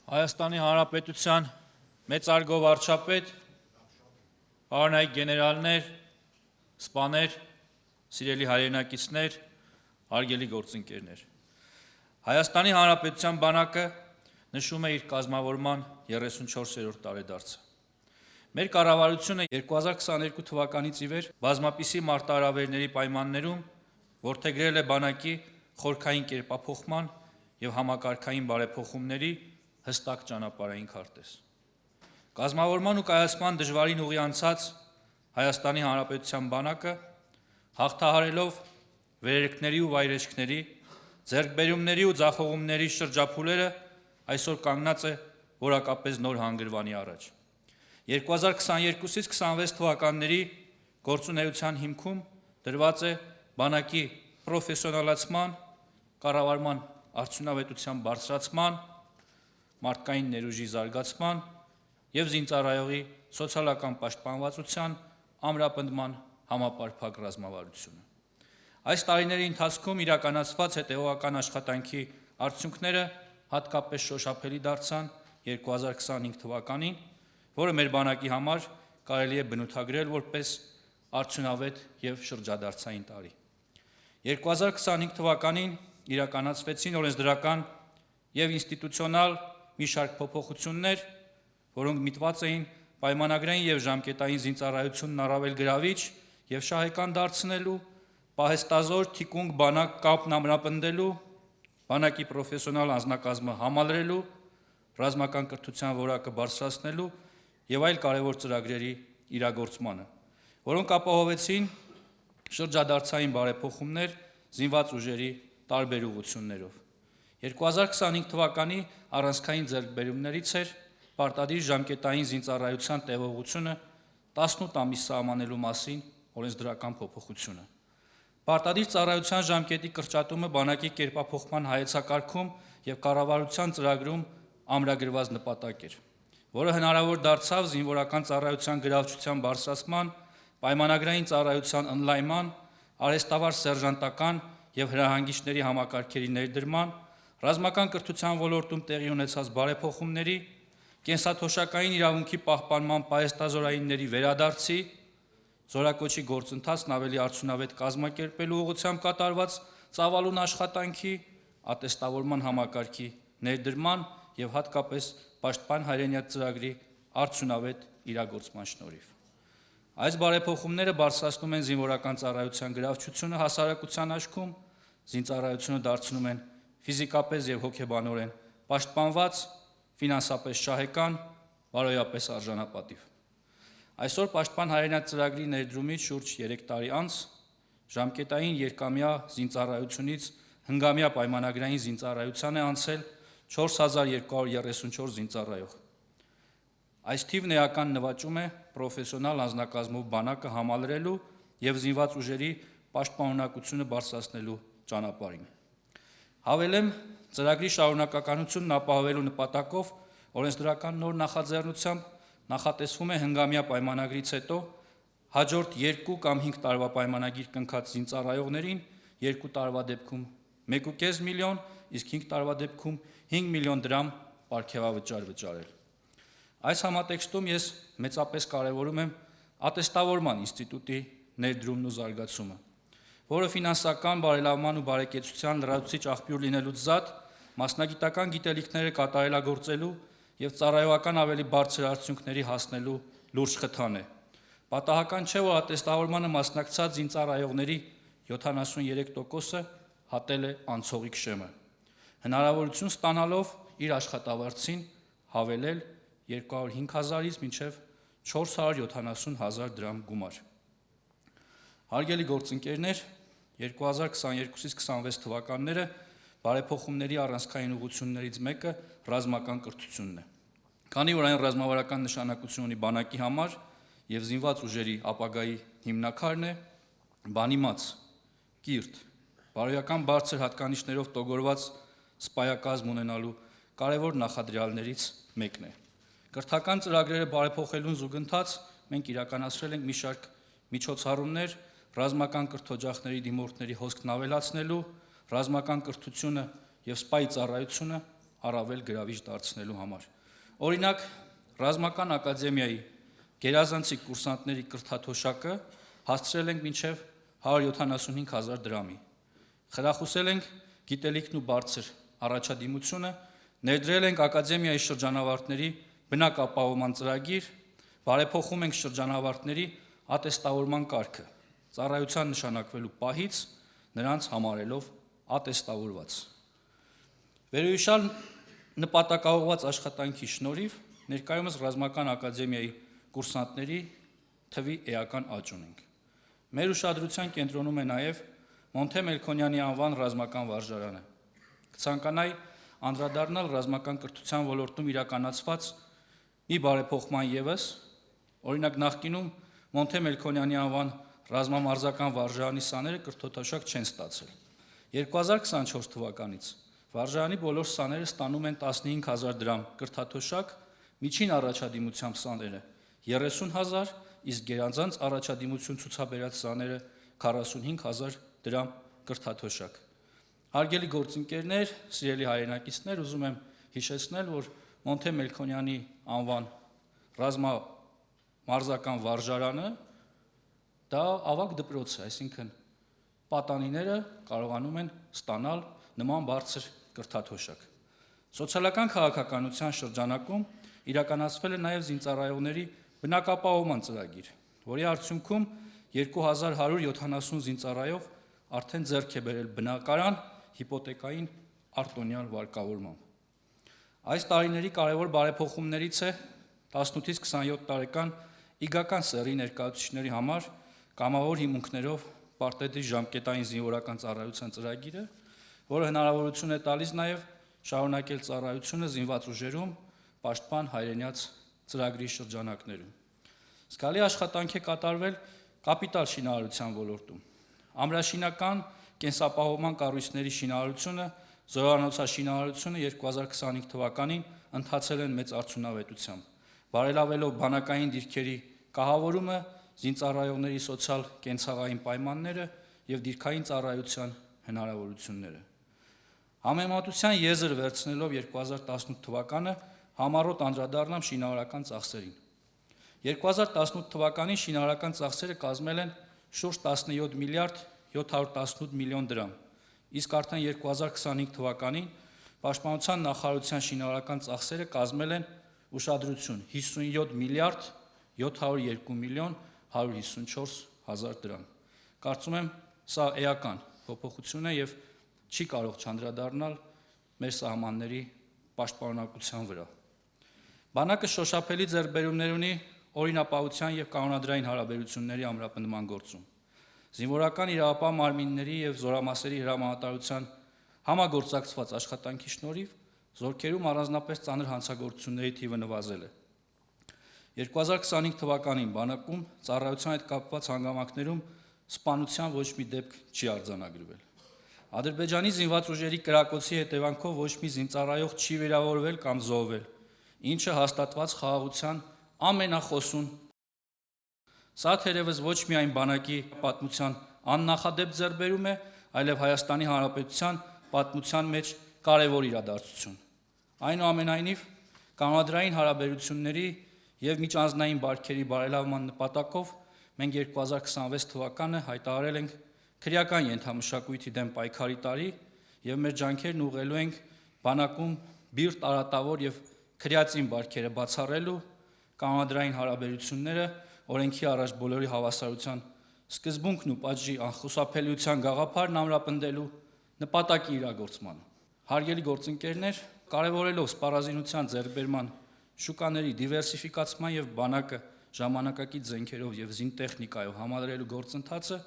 Հայաստանի Հանրապետության մեծարգո վարչապետ, պարոնայք գեներալներ, սպաներ, սիրելի հայրենակիցներ, հարգելի գործընկերներ։ Հայաստանի Հանրապետության բանակը նշում է իր կազմավորման 34-րդ տարեդարձը։ Մեր կառավարությունը 2022 թվականից ի վեր բազմապիսի մարտահրավերների պայմաններում որդեգրել է բանակի խորքային կերպափոխման և համակարգային բարեփոխումների հստակ ճանապարհային քարտեզ։ Կազմավորման ու կայացման դժվարին ուղի անցած Հայաստանի Հանրապետության բանակը հաղթահարելով վերելքների ու վայրեջքների, ձեռքբերումների ու ձախողումների շրջափուլերը այսօր կանգնած է որակապես նոր հանգրվանի առաջ։ 2022-ից 26 թվականների գործունեության հիմքում դրված է բանակի պրոֆեսիոնալացման, կառավարման արդյունավետության բարձրացման, մարդկային ներուժի զարգացման և զինծառայողի սոցիալական պաշտպանվածության ամրապնդման համապարփակ ռազմավարությունը։ Այս տարիների ընթացքում իրականացված հետևողական աշխատանքի արդյունքները հատկապես շոշափելի դարձան 2025 թվականին, որը մեր բանակի համար կարելի է բնութագրել որպես արդյունավետ և շրջադարձային տարի։ 2025 թվականին իրականացվեցին օրենսդրական և ինստիտուցիոնալ մի շարք փոփոխություններ, որոնք միտված էին պայմանագրային և ժամկետային զինծառայությունն առավել գրավիչ և շահեկան դարձնելու, պահեստազոր թիկունք բանակ կապն ամրապնդելու, բանակի պրոֆեսիոնալ անձնակազմը համալրելու, ռազմական կրթության որակը բարձրացնելու և այլ կարևոր ծրագրերի իրագործմանը, որոնք ապահովեցին շրջադարձային բարեփոխումներ զինված ուժերի տարբեր ուղղություններով։ 2025 թվականի առանցքային ձեռքբերումներից էր պարտադիր ժամկետային զինծառայության տևողությունը 18 ամիս սահմանելու մասին օրենսդրական փոփոխությունը։ Պարտադիր ծառայության ժամկետի կրճատումը բանակի կերպափոխման հայեցակարգում և կառավարության ծրագրում ամրագրված նպատակ էր, որը հնարավոր դարձավ զինվորական ծառայության գրավչության բարձրացման, պայմանագրային ծառայության ընդլայնման, արհեստավար սերժանտական և հրահանգիչների համակարգերի ներդրման, ռազմական կրթության ոլորտում տեղի ունեցած բարեփոխումների, կենսաթոշակային իրավունքի պահպանման պահեստազորայինների վերադարձի, զորակոչի գործընթացն ավելի արդյունավետ կազմակերպելու ուղղությամբ կատարված ծավալուն աշխատանքի, ատեստավորման համակարգի ներդրման և հատկապես Պաշտպան հայրենիաց ծրագրի արդյունավետ իրագործման շնորհիվ։ Այս բարեփոխումները բարձրացնում են զինվորական ծառայության գրավչությունը հասարակության աչքում, զինծառայությունը դարձնում են ֆիզիկապես և հոգեբանորեն պաշտպանված, ֆինանսապես շահեկան, բարոյապես արժանապատիվ։ Այսօր Պաշտպան հայրենիաց ծրագրի ներդրումից շուրջ 3 տարի անց ժամկետային երկամյա զինծառայությունից հնգամյա պայմանագրային զինծառայության է անցել 4234 զինծառայող։ Այս թիվն էական նվաճում է պրոֆեսիոնալ անձնակազմով բանակը համալրելու և զինված ուժերի պաշտպանունակությունը բարձրացնելու ճանապարհին։ Հավելեմ, ծրագրի շարունակականությունն ապահովելու նպատակով օրենսդրական նոր նախաձեռնությամբ նախատեսվում է հնգամյա պայմանագրից հետո հաջորդ 2 կամ 5 տարվա պայմանագիր կնքած զինծառայողներին 2 տարվա դեպքում 1.5 միլիոն, իսկ 5 տարվա դեպքում 5 միլիոն դրամ պարգևավճար վճարել։ Այս համատեքստում ես մեծապես կարևորում եմ ատեստավորման ինստիտուտի ներդրումն ու զարգացումը, որը ֆինանսական բարելավման ու բարեկեցության լրացուցիչ աղբյուր լինելուց զատ մասնագիտական գիտելիքները կատարելագործելու և ծառայողական ավելի բարձր արդյունքների հասնելու լուրջ խթան է։ Պատահական չէ, որ ատեստավորմանը մասնակցած զինծառայողների 73%-ը հատել է անցողիկ շեմը, հնարավորություն ստանալով իր աշխատավարձին հավելել 205,000-ից մինչև 470,000 դրամ գումար։ Հարգելի գործընկերներ, 2022-ից 26 թվականները բարեփոխումների առանցքային ուղղություններից մեկը ռազմական կրթությունն է։ Քանի որ այն ռազմավարական նշանակություն ունի բանակի համար և զինված ուժերի ապագայի հիմնաքարն է, բանիմաց, կիրթ, բարոյական բարձր հատկանիշներով տոգորված սպայակազմ ունենալու կարևոր նախադրյալներից մեկն է։ Կրթական ծրագրերը բարեփոխելուն զուգընթաց մենք իրականացրել ենք մի շարք միջոցառումներ ռազմական կրթօջախների դիմորդների հոսքն ավելացնելու, ռազմական կրթությունը և սպայի ծառայությունը առավել գրավիչ դարձնելու համար։ Օրինակ, ռազմական ակադեմիայի գերազանցիկ կուրսանտների կրթաթոշակը հասցրել ենք մինչև 175,000 դրամի։ Խրախուսել ենք գիտելիքն ու բարձր առաջադիմությունը, ներդրել ենք ակադեմիայի շրջանավարտների բնակապահովման ծրագիր, բարեփոխում ենք շրջանավարտների ատեստավորման կարգը, ծառայության նշանակվելու պահից նրանց համարելով ատեստավորված։ Վերոհիշյալ նպատակաուղղված աշխատանքի շնորհիվ ներկայումս ռազմական ակադեմիայի կուրսանտների թվի էական աճ ունենք։ Մեր ուշադրության կենտրոնում է նաև Մոնթե Մելքոնյանի անվան ռազմական վարժարանը։ Կցանկանայի անդրադառնալ ռազմական կրթության ոլորտում իրականացված մի բարեփոխման ևս, օրինակ նախկինում Մոնթե Մելքոնյանի անվան ռազմամարզական վարժարանի սաները կրթաթոշակ չեն ստացել։ 2024 թվականից վարժարանի բոլոր սաները ստանում են 15,000 դրամ կրթաթոշակ, միջին առաջադիմությամբ սաները 30,000, իսկ գերազանց առաջադիմություն ցուցաբերած սաները 45,000 դրամ կրթաթոշակ։ Հարգելի գործընկերներ, սիրելի հայրենակիցներ, ուզում եմ հիշեցնել, որ Մոնթե Մելքոնյանի անվան ռազմամարզական վարժարանը դա ավագ դպրոց է, այսինքն պատանիները կարողանում են ստանալ նման բարձր կրթաթոշակ։ Սոցիալական քաղաքականության շրջանակում իրականացվել է նաև զինծառայողների բնակապահովման ծրագիր, որի արդյունքում 2170 զինծառայող արդեն ձեռք է բերել բնակարան հիպոթեկային արտոնյալ վարկավորմամբ։ Այս տարիների կարևոր բարեփոխումներից է 18-ից 27 տարեկան իգական սեռի ներկայացուցիչների համար կամավոր հիմունքներով պարտեզի ժամկետային զինվորական ծառայության ծրագիրը, որը հնարավորություն է տալիս նաև շարունակել ծառայությունը զինված ուժերում պաշտպան հայրենյաց ծրագրի շրջանակներում։ Զգալի աշխատանք է կատարվել կապիտալ շինարարության ոլորտում։ Ամրաշինական կենսապահովման կառույցների շինարարությունը, զորանոցաշինարարությունը 2025 թվականին ընթացել են մեծ արդյունավետությամբ, բարելավելով բանակային դիրքերի կահավորումը, զինծառայողների սոցիալ-կենցաղային պայմանները և դիրքային ծառայության հնարավորությունները։ Համեմատության եզր վերցնելով 2018 թվականը համառոտ անդրադառնամ շինարարական ծախսերին։ 2018 թվականին շինարարական ծախսերը կազմել են շուրջ 17 միլիարդ 718 միլիոն դրամ, իսկ արդեն 2025 թվականին Պաշտպանության նախարարության շինարարական ծախսերը կազմել են ուշադրություն 57 միլիարդ 702 միլիոն 154 հազար դրամ։ Կարծում եմ, սա էական փոփոխություն է և չի կարող չանդրադառնալ մեր սահմանների պաշտպանունակության վրա։ Բանակը շոշափելի ձեռքբերումներ ունի օրինապահության և կանոնադրային հարաբերությունների ամրապնդման գործում։ Զինվորական իրավապահ մարմինների և զորամասերի հրամանատարության համագործակցված աշխատանքի շնորհիվ զորքերում առանձնապես ծանր հանցագործությունների թիվը նվազել է։ 2025 թվականին բանակում ծառայության հետ կապված հանգամանքներում սպանության ոչ մի դեպք չի արձանագրվել։ Ադրբեջանի զինված ուժերի կրակոցի հետևանքով ոչ մի զինծառայող չի վիրավորվել կամ զոհվել, ինչը հաստատված խաղաղության ամենախոսուն։ Սա թերևս ոչ միայն բանակի պատմության աննախադեպ ձեռքբերում է, այլև Հայաստանի Հանրապետության պատմության մեջ կարևոր իրադարձություն։ Այնուամենայնիվ, կանոնադրային հարաբերությունների և միջանձնային բարքերի բարելավման նպատակով մենք 2026 թվականը հայտարարել ենք քրեական ենթամշակույթի դեմ պայքարի տարի և մեր ջանքերն ուղղելու ենք բանակում բիրտ արատավոր և քրեածին բարքերը բացառելու, կանոնադրային հարաբերությունները օրենքի առաջ բոլորի հավասարության սկզբունքն ու պատժի անխուսափելիության գաղափարն ամրապնդելու նպատակի իրագործմանը։ Հարգելի գործընկերներ, կարևորելով սպառազինության ձեռքբերման, շուկաների դիվերսիֆիկացման և բանակը ժամանակակից զենքերով և զինտեխնիկայով համալրելու գործընթացը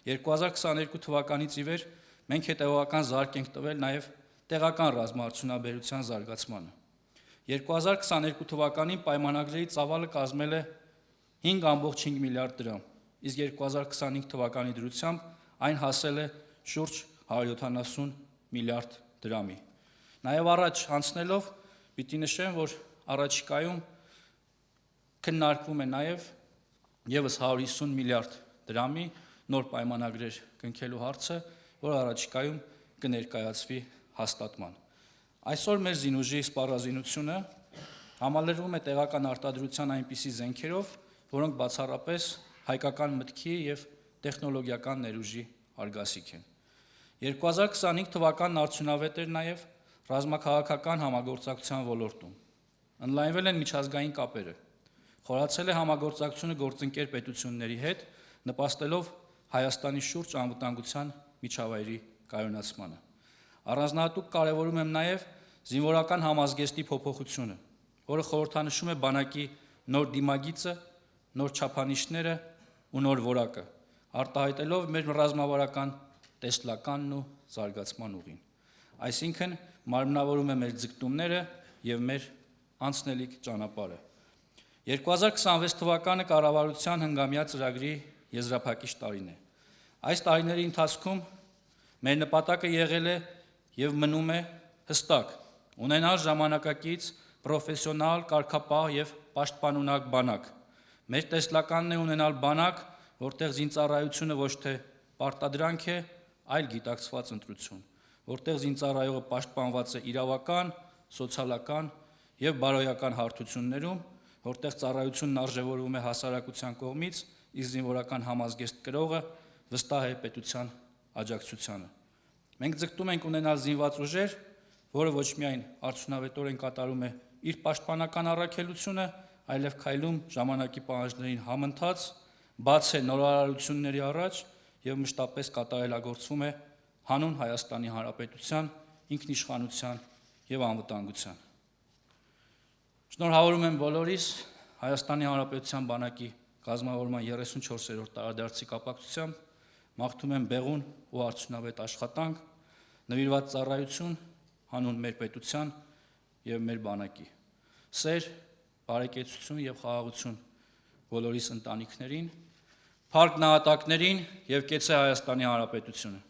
2022 թվականից ի վեր մենք հետևողական զարկ ենք տվել նաև տեղական ռազմաարդյունաբերության զարգացմանը։ 2022 թվականին պայմանագրերի ծավալը կազմել է 5,5 միլիարդ դրամ, իսկ 2025 թվականի դրությամբ այն հասել է շուրջ 170 միլիարդ դրամի։ Նաև առաջ անցնելով պիտի նշեմ, որ առաջիկայում քննարկվում է նաև ևս 150 միլիարդ դրամի նոր պայմանագրեր կնքելու հարցը, որը առաջիկայում կներկայացվի հաստատման։ Այսօր մեր զինուժի սպառազինությունը համալրվում է տեղական արտադրության այնպիսի զենքերով, որոնք բացառապես հայկական մտքի եւ տեխնոլոգիական ներուժի արգասիք են։ 2025 թվականն արդյունավետ էր նաեւ ռազմաքաղաքական համագործակցության ոլորտում։ Ընդլայնվել են միջազգային կապերը, խորացել է համագործակցությունը գործընկեր պետությունների հետ, նպաստելով Հայաստանի շուրջ անվտանգության միջավայրի կայունացմանը։ Առանձնահատուկ կարևորում եմ նաև զինվորական համազգեստի փոփոխությունը, որը խորհրդանշում է բանակի նոր դիմագիծը, նոր չափանիշները ու նոր որակը, արտահայտելով մեր ռազմավարական տեսլականն ու զարգացման ուղին։ Այսինքն մարմնավորում է մեր ձգտումները եւ մեր անցնելիք ճանապարհը։ 2026 թվականը կառավարության հնգամյա ծրագրի եզրափակիչ տարին է։ Այս տարիների ընթացքում մեր նպատակը եղել է եւ մնում է հստակ՝ ունենալ ժամանակակից, պրոֆեսիոնալ, կարգապահ եւ պաշտպանունակ բանակ։ Մեր տեսլականն է ունենալ բանակ, որտեղ զինծառայությունը ոչ թե պարտադրանք է, այլ գիտակցված ընտրություն, որտեղ զինծառայողը պաշտպանված է իրավական, սոցիալական եւ բարոյական հարթություններում, որտեղ ծառայությունն արժևորվում է հասարակության կողմից, իսկ զինվորական համազգեստ կրողը վստահ է պետության աջակցությանը։ Մենք ձգտում ենք ունենալ զինված ուժեր, որը ոչ միայն արդյունավետորեն կատարում է իր պաշտպանական առաքելությունը, այլև քայլում ժամանակի պահանջներին համընթաց, բաց է նորարարությունների առաջ եւ մշտապես կատարելագործվում է հանուն Հայաստանի Հանրապետության ինքնիշխանության եւ անվտանգության։ Շնորհավորում եմ բոլորիս Հայաստանի Հանրապետության բանակի կազմավորման 34-րդ տարեդարձի կապակցությամբ, մաղթում եմ բեղուն ու արդյունավետ աշխատանք, նվիրված ծառայություն հանուն մեր պետության եւ մեր բանակի։ Սեր, բարեկեցություն եւ խաղաղություն բոլորիս ընտանիքներին, փառք նահատակներին եւ կեցե Հայաստանի Հանրապետությունը։